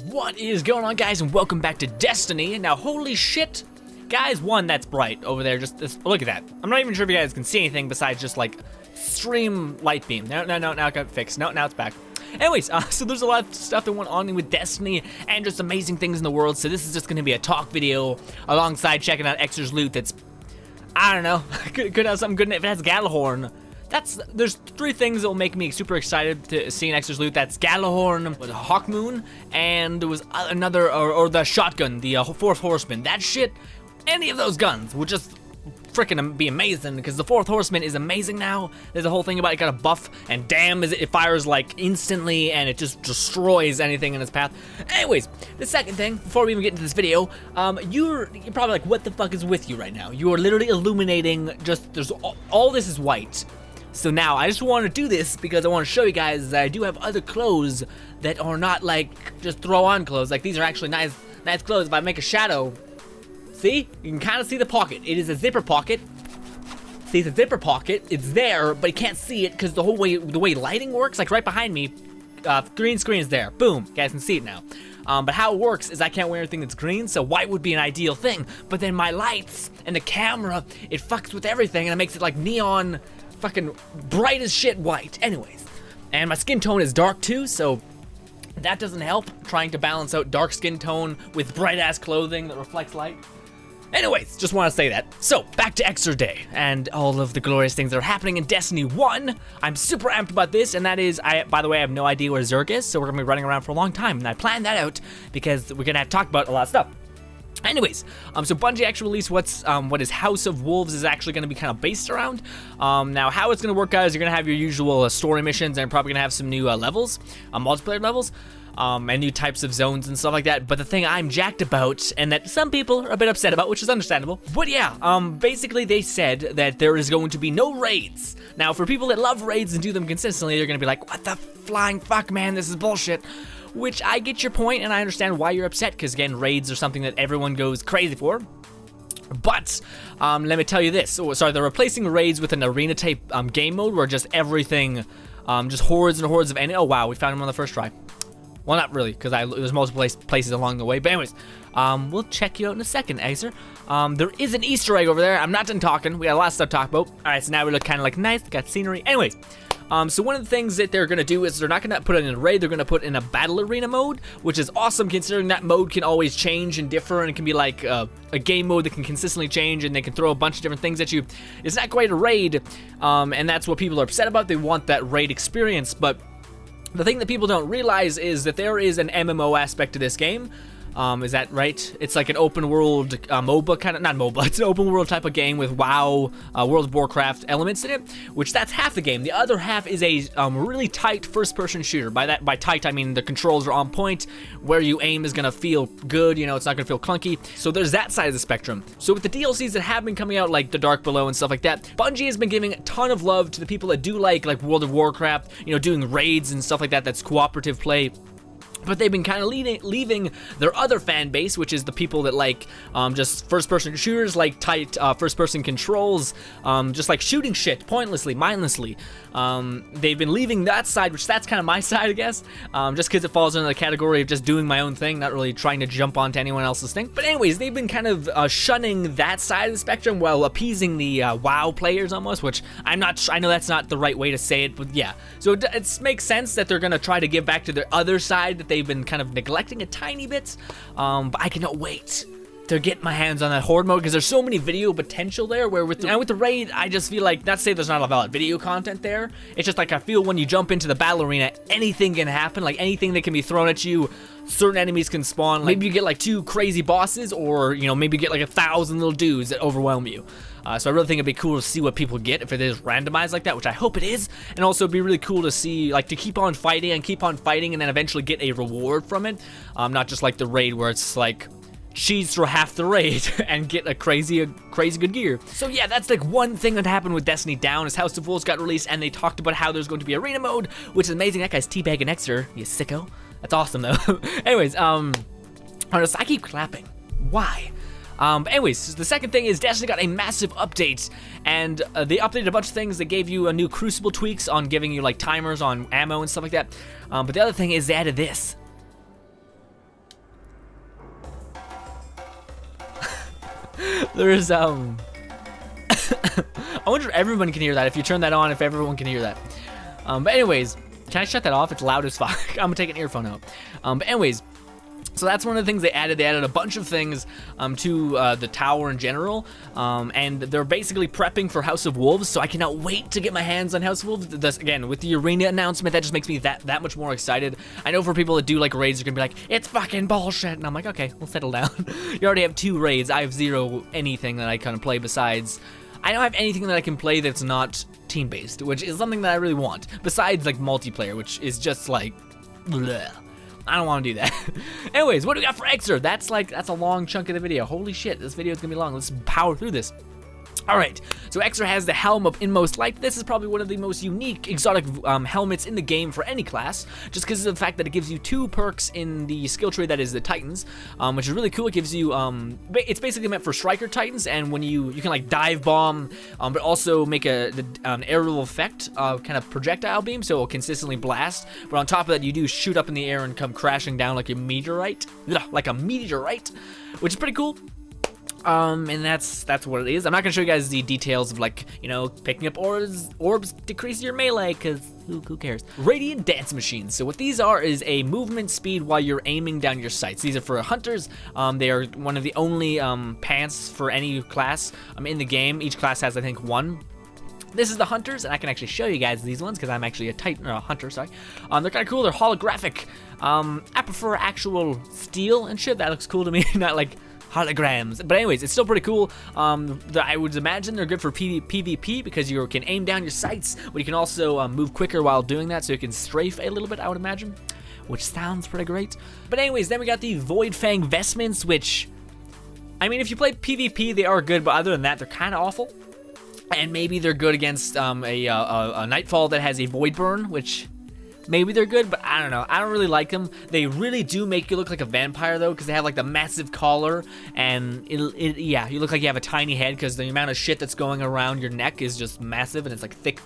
What is going on, guys, and welcome back to Destiny. Now, holy shit, guys, one, that's bright over there. Just look at that. I'm not even sure if you guys can see anything besides just like stream light beam. No, now it got fixed. No, now it's back. Anyways, so there's a lot of stuff that went on with Destiny and just amazing things in the world. So this is just going to be a talk video alongside checking out Exer's loot. That's, I don't know, could have something good in it. If it has Gallahorn, there's three things that will make me super excited to see an Exer's loot. That's Gallahorn, with Hawkmoon, and there was another, or the shotgun, the Fourth Horseman. That shit, any of those guns would just freaking be amazing, because the Fourth Horseman is amazing now. There's a whole thing about it got a buff, and damn, it fires like instantly, and it just destroys anything in its path. Anyways, the second thing, before we even get into this video, you're probably like, what the fuck is with you right now? You are literally illuminating, there's all this is white. So now, I just want to do this because I want to show you guys that I do have other clothes that are not like just throw on clothes. Like, these are actually nice clothes. If I make a shadow, see? You can kind of see the pocket. It is a zipper pocket. See, it's a zipper pocket. It's there, but you can't see it because the way lighting works, like right behind me, green screen is there. Boom, you guys can see it now. But how it works is I can't wear anything that's green, so white would be an ideal thing. But then my lights and the camera, it fucks with everything, and it makes it like neon, fucking bright as shit white. Anyways, and my skin tone is dark too, so that doesn't help trying to balance out dark skin tone with bright ass clothing that reflects light. Anyways, just want to say that. So, back to Exer Day, and all of the glorious things that are happening in Destiny 1. I'm super amped about this, and that is, by the way, I have no idea where Zerg is, so we're going to be running around for a long time, and I planned that out because we're going to have to talk about a lot of stuff. Anyways, so Bungie actually released what is House of Wolves is actually going to be kind of based around. Now, how it's going to work out is you're going to have your usual story missions, and probably going to have some new levels, multiplayer levels, and new types of zones and stuff like that. But the thing I'm jacked about, and that some people are a bit upset about, which is understandable, but yeah, basically they said that there is going to be no raids. Now, for people that love raids and do them consistently, they're going to be like, what the flying fuck, man, this is bullshit. Which, I get your point, and I understand why you're upset, because again, raids are something that everyone goes crazy for. But, let me tell you this. So, sorry, they're replacing raids with an arena-type game mode, where just everything, just hordes and hordes of enemies. Oh, wow, we found him on the first try. Well, not really, because there's multiple places along the way. But anyways, we'll check you out in a second, Exer. There is an Easter egg over there. I'm not done talking. We got a lot of stuff to talk about. All right, so now we look kind of like nice. Got scenery. Anyways. So one of the things that they're going to do is they're not going to put it in a raid, they're going to put in a battle arena mode, which is awesome considering that mode can always change and differ, and it can be like a game mode that can consistently change, and they can throw a bunch of different things at you. It's not quite a raid, and that's what people are upset about. They want that raid experience, but the thing that people don't realize is that there is an MMO aspect to this game. Is that right? It's like an open world MOBA kind of, not MOBA, it's an open world type of game with WoW, World of Warcraft elements in it, which that's half the game. The other half is a really tight first person shooter. By tight, I mean the controls are on point, where you aim is gonna feel good, you know, it's not gonna feel clunky. So there's that side of the spectrum. So with the DLCs that have been coming out, like The Dark Below and stuff like that, Bungie has been giving a ton of love to the people that do like World of Warcraft, you know, doing raids and stuff like that, that's cooperative play. But they've been kind of leaving their other fan base, which is the people that like just first-person shooters, like tight first-person controls, just like shooting shit pointlessly, mindlessly. They've been leaving that side, which that's kind of my side, I guess, just because it falls under the category of just doing my own thing, not really trying to jump onto anyone else's thing. But anyways, they've been kind of shunning that side of the spectrum while appeasing the WoW players almost, which I know that's not the right way to say it, but yeah. So it makes sense that they're going to try to give back to the other side that they've been kind of neglecting a tiny bit, but I cannot wait to get my hands on that horde mode, because there's so many video potential there, where with the raid, I just feel like, not to say there's not a lot of video content there, it's just like I feel when you jump into the battle arena, anything can happen, like anything that can be thrown at you, certain enemies can spawn, like, maybe you get like 2 crazy bosses, or, you know, maybe you get like 1,000 little dudes that overwhelm you. So I really think it'd be cool to see what people get if it is randomized like that, which I hope it is, and also it'd be really cool to see, like, to keep on fighting and then eventually get a reward from it, not just like the raid where it's like cheese for half the raid and get a crazy good gear. So yeah, that's like one thing that happened with Destiny Down, is House of Wolves got released, and they talked about how there's going to be arena mode, which is amazing. That guy's teabagging Exer, you sicko. That's awesome though. Anyways, I keep clapping. Why? Anyways, the second thing is Destiny got a massive update, and they updated a bunch of things. They gave you a new Crucible tweaks on giving you like timers on ammo and stuff like that. But the other thing is they added this. There's I wonder if everyone can hear that. If you turn that on, if everyone can hear that. But anyways, can I shut that off? It's loud as fuck. I'm gonna take an earphone out. But anyways, so that's one of the things they added. They added a bunch of things to the tower in general, and they're basically prepping for House of Wolves, so I cannot wait to get my hands on House of Wolves. This, again, with the arena announcement, that just makes me that much more excited. I know for people that do like raids, they're gonna be like, it's fucking bullshit, and I'm like, okay, we'll settle down. You already have 2 raids. I have 0 anything that I kind of play besides. I don't have anything that I can play that's not team-based, which is something that I really want, besides like multiplayer, which is just like, bleh. I don't want to do that. Anyways, what do we got for Xer? That's a long chunk of the video. Holy shit, this video is gonna be long. Let's power through this. All right, so Xer has the Helm of Inmost Light. This is probably one of the most unique exotic helmets in the game for any class, just because of the fact that it gives you 2 perks in the skill tree that is the Titans, which is really cool. It gives you, it's basically meant for Striker Titans, and when you can like dive bomb, but also make an aerial effect, kind of projectile beam, so it'll consistently blast. But on top of that, you do shoot up in the air and come crashing down like a meteorite, which is pretty cool. And that's what it is. I'm not gonna show you guys the details of like, you know, picking up orbs decrease your melee, cause who cares? Radiant Dance Machines. So what these are is a movement speed while you're aiming down your sights. These are for hunters. They are one of the only pants for any class in the game. Each class has, I think, 1. This is the hunters, and I can actually show you guys these ones because I'm actually a hunter, sorry. They're kind of cool. They're holographic. I prefer actual steel and shit. That looks cool to me, not like holograms. But anyways, it's still pretty cool. I would imagine they're good for PvP because you can aim down your sights, but you can also move quicker while doing that, so you can strafe a little bit, I would imagine, which sounds pretty great. But anyways, then we got the Void Fang Vestments, which, I mean, if you play PvP, they are good, but other than that, they're kind of awful. And maybe they're good against a Nightfall that has a Void Burn, which maybe they're good, but I don't know. I don't really like them. They really do make you look like a vampire, though, because they have like the massive collar, and yeah, you look like you have a tiny head because the amount of shit that's going around your neck is just massive, and it's like thick,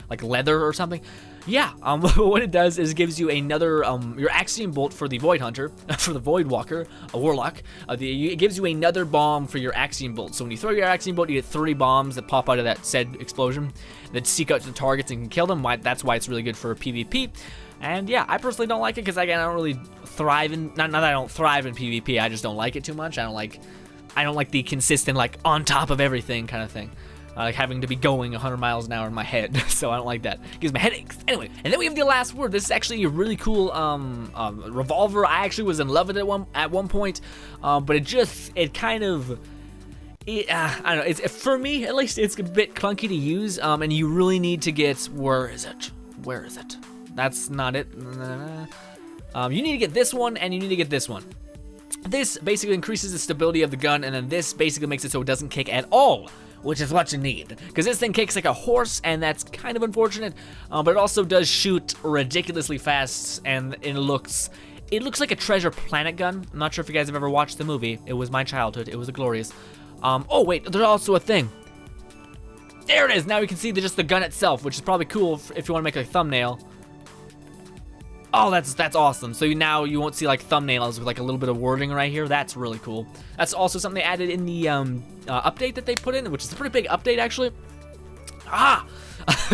like leather or something. Yeah, what it does is it gives you another, your Axiom Bolt for the Void Hunter, for the Void Walker, a Warlock. It gives you another bomb for your Axiom Bolt. So when you throw your Axiom Bolt, you get 3 bombs that pop out of that said explosion that seek out the targets and can kill them. That's why it's really good for PvP. And yeah, I personally don't like it because, again, I don't really thrive in, not that I don't thrive in PvP, I just don't like it too much. I don't like the consistent, like, on top of everything kind of thing. Like having to be going 100 miles an hour in my head, so I don't like that. It gives me headaches. Anyway, and then we have the last word. This is actually a really cool revolver. I actually was in love with it at one point, but it kind of, I don't know. It's, for me at least, it's a bit clunky to use, and you really need to get, where is it? That's not it. You need to get this one, and you need to get this one. This basically increases the stability of the gun, and then this basically makes it so it doesn't kick at all, which is what you need, because this thing kicks like a horse, and that's kind of unfortunate, but it also does shoot ridiculously fast, and it looks like a Treasure Planet gun. I'm not sure if you guys have ever watched the movie. It was my childhood. It was glorious. Oh wait, there's also a thing. There it is. Now you can see just the gun itself, which is probably cool if you want to make a thumbnail. Oh, that's awesome. So now you won't see like thumbnails with like a little bit of wording right here. That's really cool. That's also something they added in the update that they put in, which is a pretty big update actually.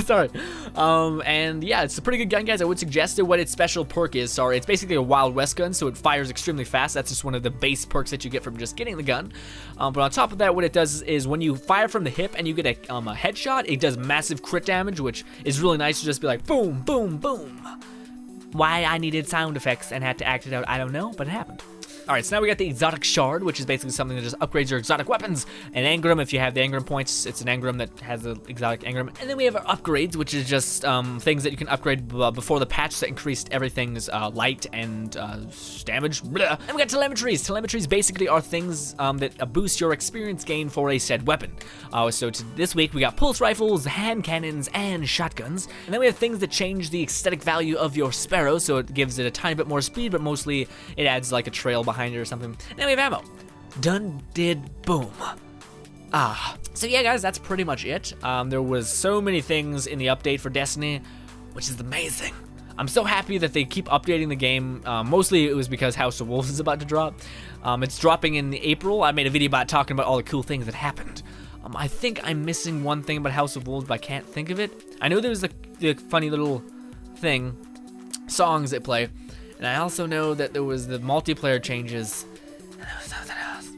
Sorry. And yeah, it's a pretty good gun, guys. I would suggest it. What its special perk is, sorry, it's basically a Wild West gun, so it fires extremely fast. That's just one of the base perks that you get from just getting the gun. But on top of that, what it does is when you fire from the hip and you get a headshot, it does massive crit damage, which is really nice to just be like boom, boom, boom. Why I needed sound effects and had to act it out, I don't know, but it happened. Alright, so now we got the Exotic Shard, which is basically something that just upgrades your exotic weapons. An engram, if you have the engram points, it's an engram that has the exotic engram. And then we have our upgrades, which is just things that you can upgrade before the patch that increased everything's light and damage. Blah. And we got telemetries. Telemetries basically are things that boost your experience gain for a said weapon. So this week we got pulse rifles, hand cannons, and shotguns. And then we have things that change the aesthetic value of your Sparrow, so it gives it a tiny bit more speed, but mostly it adds like a trail behind it or something. And then we have ammo. Done, did, boom. So yeah, guys, that's pretty much it. There was so many things in the update for Destiny, which is amazing. I'm so happy that they keep updating the game. Mostly it was because House of Wolves is about to drop. It's dropping in April. I made a video about talking about all the cool things that happened. I think I'm missing one thing about House of Wolves, but I can't think of it. I know there was the funny little thing, songs that play, and I also know that there was the multiplayer changes, and there was something else.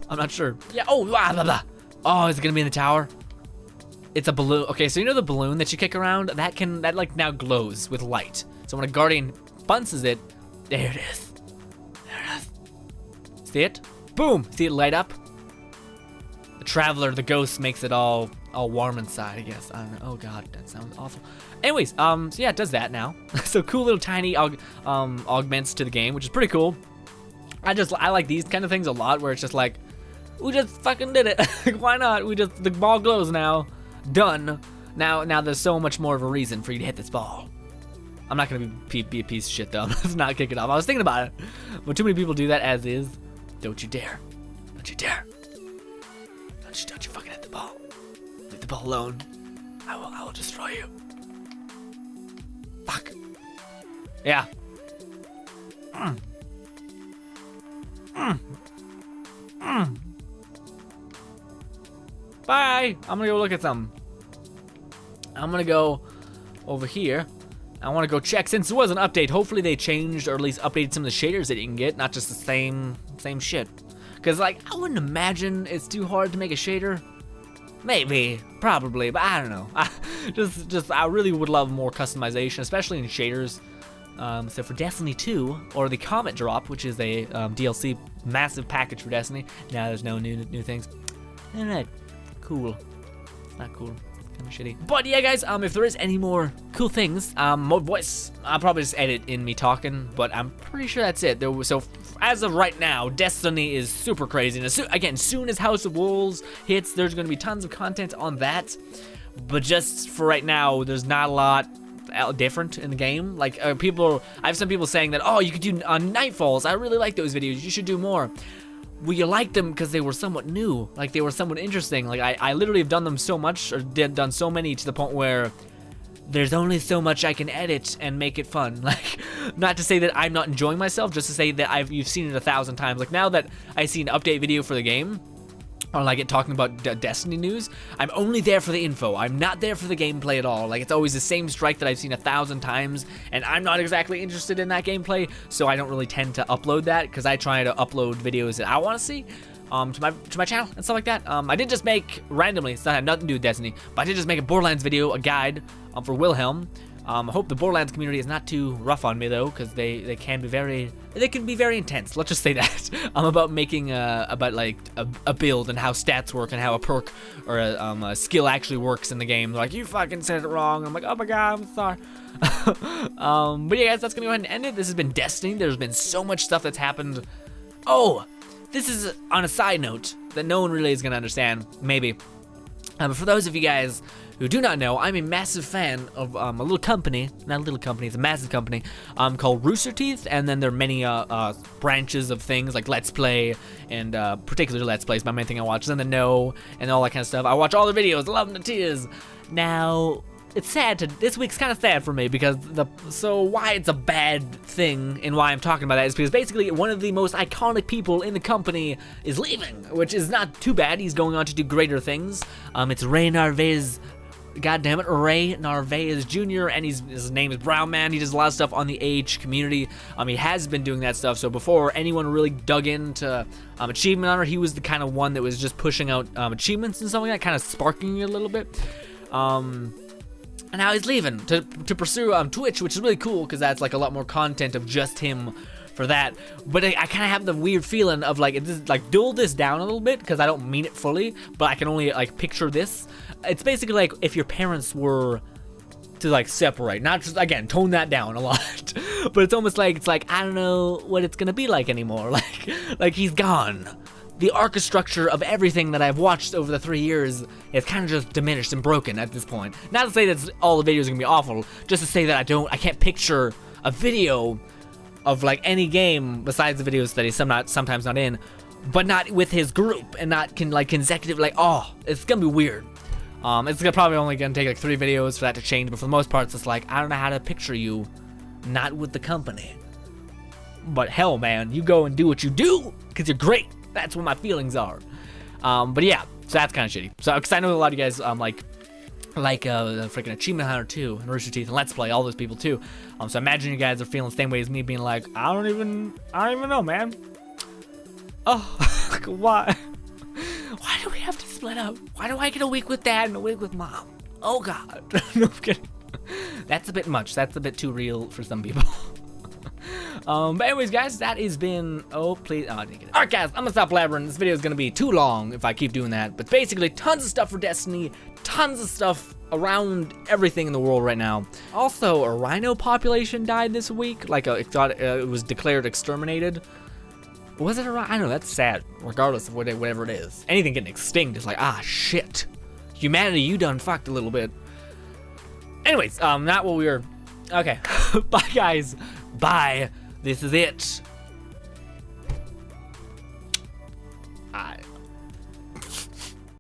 I'm not sure. Yeah. Oh, blah, blah, blah. Oh, is it gonna be in the tower? It's a balloon. Okay, so you know the balloon that you kick around? That like now glows with light. So when a guardian bounces it, there it is. There it is. See it? Boom! See it light up? The traveler, the ghost, makes it all warm inside, I guess. I don't know. Oh god, that sounds awful. Anyways, so yeah, it does that now. So cool little tiny augments to the game, which is pretty cool. I like these kind of things a lot, where it's just like, we just fucking did it. Like, why not? The ball glows now. Done. Now there's so much more of a reason for you to hit this ball. I'm not gonna be a piece of shit though. Let's not kick it off. I was thinking about it, but too many people do that as is. Don't you dare. Don't you dare. Don't you fucking hit the ball. Leave the ball alone. I will destroy you. Fuck. Yeah. Bye. I'm gonna go look at something. I'm gonna go over here. I want to go check, since there was an update. Hopefully they changed, or at least updated some of the shaders that you can get, not just the same shit. Because like, I wouldn't imagine it's too hard to make a shader. Maybe, probably, but I don't know. I really would love more customization, especially in shaders. So for Destiny 2, or the Comet Drop, which is a DLC massive package for Destiny. Now there's no new things. Alright, cool. It's not cool. Kind of shitty. But yeah, guys, if there is any more cool things, more voice, I'll probably just edit in me talking, but I'm pretty sure that's it. So as of right now, Destiny is super crazy. And again, soon as House of Wolves hits, there's going to be tons of content on that. But just for right now, there's not a lot different in the game. Like I have some people saying that, oh, you could do Nightfalls. I really like those videos. You should do more. Well, you liked them because they were somewhat new, like they were somewhat interesting. Like I literally have done them so much, or done so many, to the point where there's only so much I can edit and make it fun. Like, not to say that I'm not enjoying myself, just to say that you've seen it 1,000 times. Like now that I see an update video for the game, or like it talking about Destiny news, I'm only there for the info. I'm not there for the gameplay at all. Like, it's always the same strike that I've seen 1,000 times, and I'm not exactly interested in that gameplay, so I don't really tend to upload that, because I try to upload videos that I want to see to my channel and stuff like that. I did just make, randomly, it's not had nothing to do with Destiny, but I did just make a Borderlands video, a guide for Wilhelm. I hope the Borderlands community is not too rough on me though, because they can be very intense. Let's just say that. I'm about making about like a build and how stats work and how a perk or a skill actually works in the game. They're like, you fucking said it wrong. I'm like, oh my god, I'm sorry. But yeah, guys, that's gonna go ahead and end it. This has been Destiny. There's been so much stuff that's happened. Oh, this is on a side note that no one really is gonna understand, maybe. But for those of you guys who do not know, I'm a massive fan of a little company, not a little company, it's a massive company, called Rooster Teeth, and then there are many branches of things like Let's Play, and particularly Let's Play is my main thing I watch, and then the No, and all that kind of stuff. I watch all the videos, I love them to tears. Now, it's sad this week's kind of sad for me, because why it's a bad thing and why I'm talking about that is because basically one of the most iconic people in the company is leaving, which is not too bad. He's going on to do greater things. It's Ray Narvaez. God damn it, Ray Narvaez Jr., and his name is Brown Man. He does a lot of stuff on the AH community. He has been doing that stuff, so before anyone really dug into Achievement Hunter, he was the kind of one that was just pushing out achievements and stuff like that, kind of sparking it a little bit. And now he's leaving to pursue Twitch, which is really cool, because that's like a lot more content of just him for that. But I kind of have the weird feeling of like, dull this down a little bit, because I don't mean it fully, but I can only like picture this. It's basically like if your parents were to like separate, not just, again, tone that down a lot, but it's almost like, I don't know what it's gonna be like anymore. Like he's gone. The architecture of everything that I've watched over the 3 years is kind of just diminished and broken at this point. Not to say that all the videos are gonna be awful, just to say that I can't picture a video of like any game besides the videos that he's sometimes not in, but not with his group and not consecutive, like, oh, it's gonna be weird. It's probably only gonna take like 3 videos for that to change, but for the most part, it's just like, I don't know how to picture you not with the company. But hell, man, you go and do what you do, because you're great. That's what my feelings are. But yeah, so that's kind of shitty. So, because I know a lot of you guys, like the freaking Achievement Hunter 2, and Rooster Teeth, and Let's Play, all those people too. So I imagine you guys are feeling the same way as me, being like, I don't even know, man. Oh, why? Why do we have to split up? Why do I get a week with dad and a week with mom? Oh God. No, I'm kidding. That's a bit much. That's a bit too real for some people. But anyways, guys, that has been, oh, please, oh, I didn't get it. Alright, guys, I'm gonna stop blabbering. This video is gonna be too long if I keep doing that. But basically, tons of stuff for Destiny, tons of stuff around everything in the world right now. Also, a rhino population died this week. Like, it was declared exterminated. Was it a rhino? I don't know, that's sad, regardless of whatever it is. Anything getting extinct is like, ah, shit. Humanity, you done fucked a little bit. Anyways, not what we were, okay. Bye, guys. Bye. This is it.